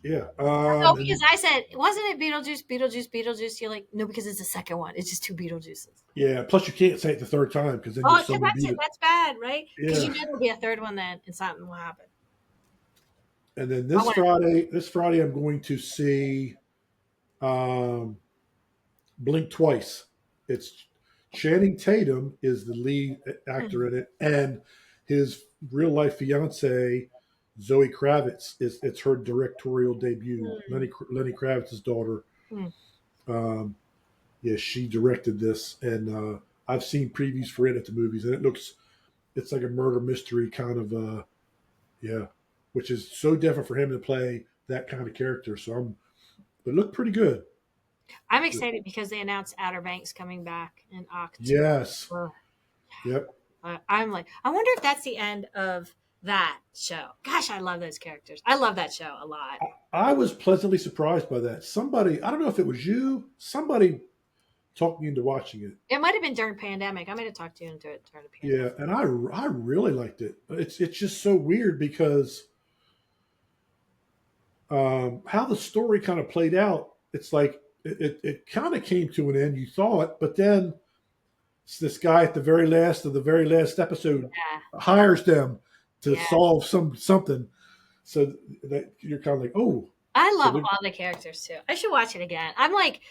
yeah. No, because I said, wasn't it Beetlejuice? You're like, no, because it's the second one. It's just two Beetlejuices. Yeah. Plus, you can't say it the third time because then Oh, you'll yeah, someone beat it. that's bad, right? Because Yeah. you know there'll be a third one then, and something will happen. And then I want This Friday, I'm going to see um, Blink Twice. It's Channing Tatum is the lead actor in it, and his real life fiance Zoe Kravitz it's her directorial debut. Lenny Kravitz's daughter. Hmm. Um, yeah, she directed this, and I've seen previews for it at the movies, and it's like a murder mystery kind of yeah, which is so different for him to play that kind of character. But it looked pretty good. I'm excited because they announced Outer Banks coming back in October. Yes. Yep. I'm like, I wonder if that's the end of That show. Gosh, I love those characters. I love that show a lot. I was pleasantly surprised by that. Somebody, I don't know if it was you, somebody talked me into watching it. It might have been during pandemic. I might have talked to you into it during the Yeah, pandemic. and I really liked it. It's just so weird because how the story kind of played out. It's like it kind of came to an end. You thought, but then this guy at the very last of the very last episode Yeah. hires them to Yeah. solve something. So that you're kind of like, oh, I so love they're all the characters too. I should watch it again. I like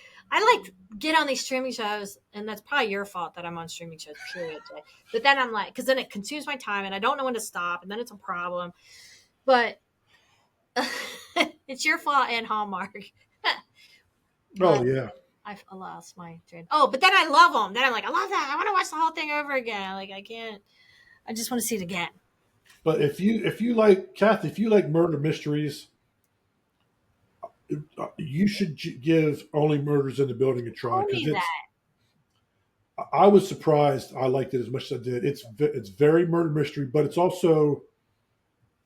get on these streaming shows, and that's probably your fault that I'm on streaming shows, period. Jay. But then I'm like, because then it consumes my time, and I don't know when to stop, and then it's a problem. But it's your fault and Hallmark. oh But yeah. I lost my train. Oh, but then I love them. Then I'm like, I love that. I want to watch the whole thing over again. Like I can't. I just want to see it again. But if you like Kathy, if you like murder mysteries, you should give Only Murders in the Building a try Told because me it's. that. I was surprised. I liked it as much as I did. It's very murder mystery, but it's also.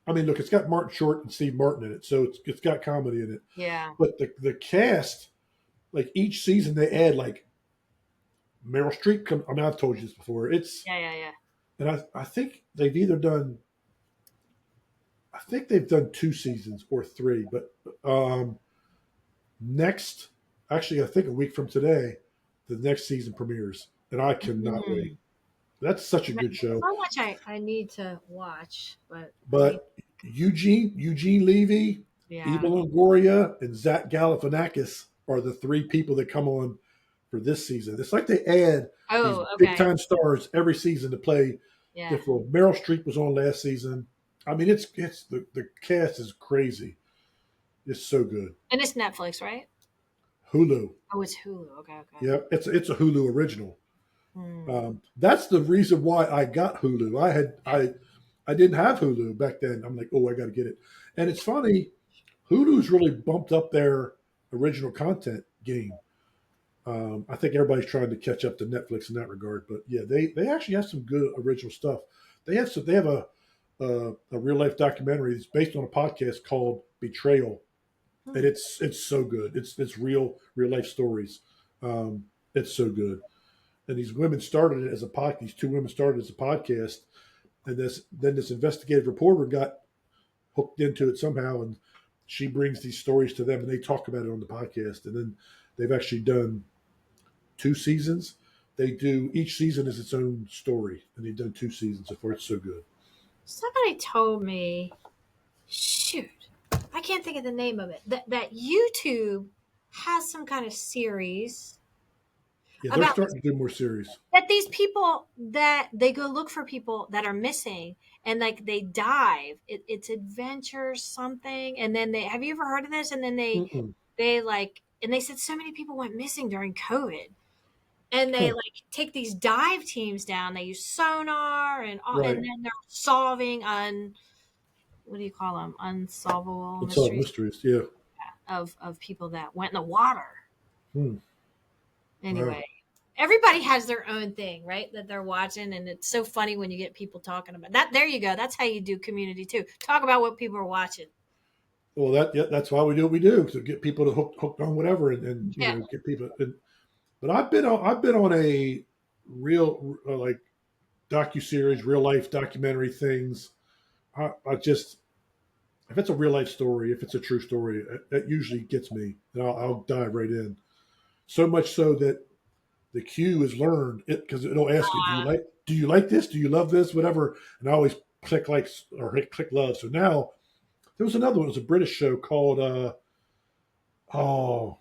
I mean, look, it's got Martin Short and Steve Martin in it, so it's got comedy in it. Yeah. But the cast, like each season, they add like Meryl Streep. I mean, I've told you this before. It's Yeah. Yeah. Yeah. and I think they've either done. I think they've done two seasons or three, but um, next, actually, I think a week from today, the next season premieres, and I cannot wait. Mm. That's such a good There's show. so much I need to watch, but I need. But Eugene Levy, Eva Yeah. Longoria, and Zach Galifianakis are the three people that come on for this season. It's like they add these Oh, big okay. time stars every season to play. Yeah. If Meryl Streep was on last season, I mean it's the cast is crazy. It's so good. And it's Netflix, right? Hulu. Oh, it's Hulu. Okay. Okay. Yeah, it's a Hulu original. Hmm. That's the reason why I got Hulu. I didn't have Hulu back then. I'm like, oh, I got to get it. And it's funny, Hulu's really bumped up their original content game. I think everybody's trying to catch up to Netflix in that regard, but yeah, they actually have some good original stuff. They have a real life documentary that's based on a podcast called Betrayal, and Hmm. it's so good. It's real life stories. It's so good. And these women started it as a pod. These two women started as a podcast, and this investigative reporter got hooked into it somehow, and she brings these stories to them, and they talk about it on the podcast. And then they've actually done two seasons. They do each season is its own story, and they've done two seasons so far. It's so good. Somebody told me, shoot, I can't think of the name of it. That YouTube has some kind of series Yeah, they're about starting to do more series. that these people that they go look for people that are missing and like they dive. It's adventure something, and then they have you ever heard of this? And then Mm-mm. they like and they said so many people went missing during COVID. And they Huh. like take these dive teams down. They use sonar and Right. then they're solving what do you call them? Unsolvable It's all mysteries mysteries. Yeah. of people that went in the water. Hmm. Wow. Anyway, everybody has their own thing, right? That they're watching, and it's so funny when you get people talking about that. There you go. That's how you do community too. Talk about what people are watching. Well, that's why we do what we do to get people to hooked on whatever, and Yeah. get people. But I've been on a real like docu series, real life documentary things. I just if it's a real life story, if it's a true story, that usually gets me, and I'll dive right in. So much so that the cue is learned it because it'll ask you, do you like this? Do you love this? Whatever, and I always click likes or click love. So now there was another one. It was a British show called oh,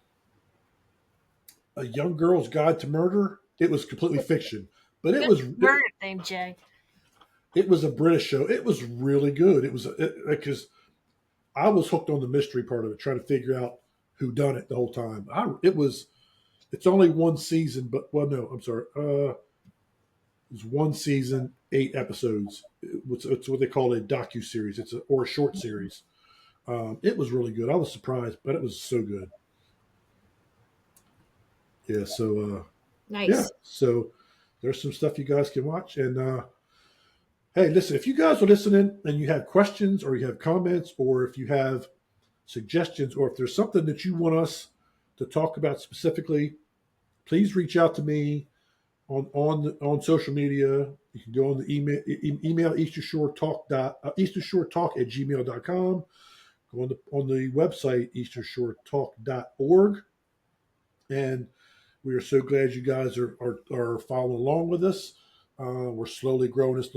A Young Girl's Guide to Murder. It was completely fiction, but Good word name, Jay. it was a British show. It was really good. It was because I was hooked on the mystery part of it, trying to figure out who done it the whole time. It was. It's only one season, but well, no, I'm sorry. It's one season, 8 episodes. It's what they call a docu series. Or a short series. It was really good. I was surprised, but it was so good. Yeah. So yeah. Nice. So there's some stuff you guys can watch, and Hey, listen, if you guys are listening and you have questions or you have comments or if you have suggestions or if there's something that you want us to talk about specifically, please reach out to me on social media. You can go on the email eastershore talk at gmail.com. Go on the website eastershoretalk.org. And we are so glad you guys are following along with us. We're slowly growing this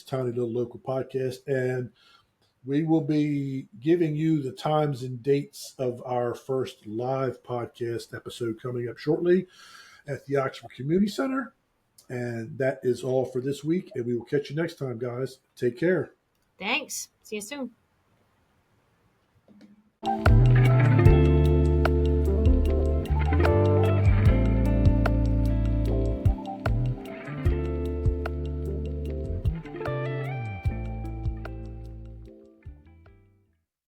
tiny little local podcast, and we will be giving you the times and dates of our first live podcast episode coming up shortly at the Oxford Community Center. And that is all for this week, and we will catch you next time, guys. Take care. Thanks. See you soon.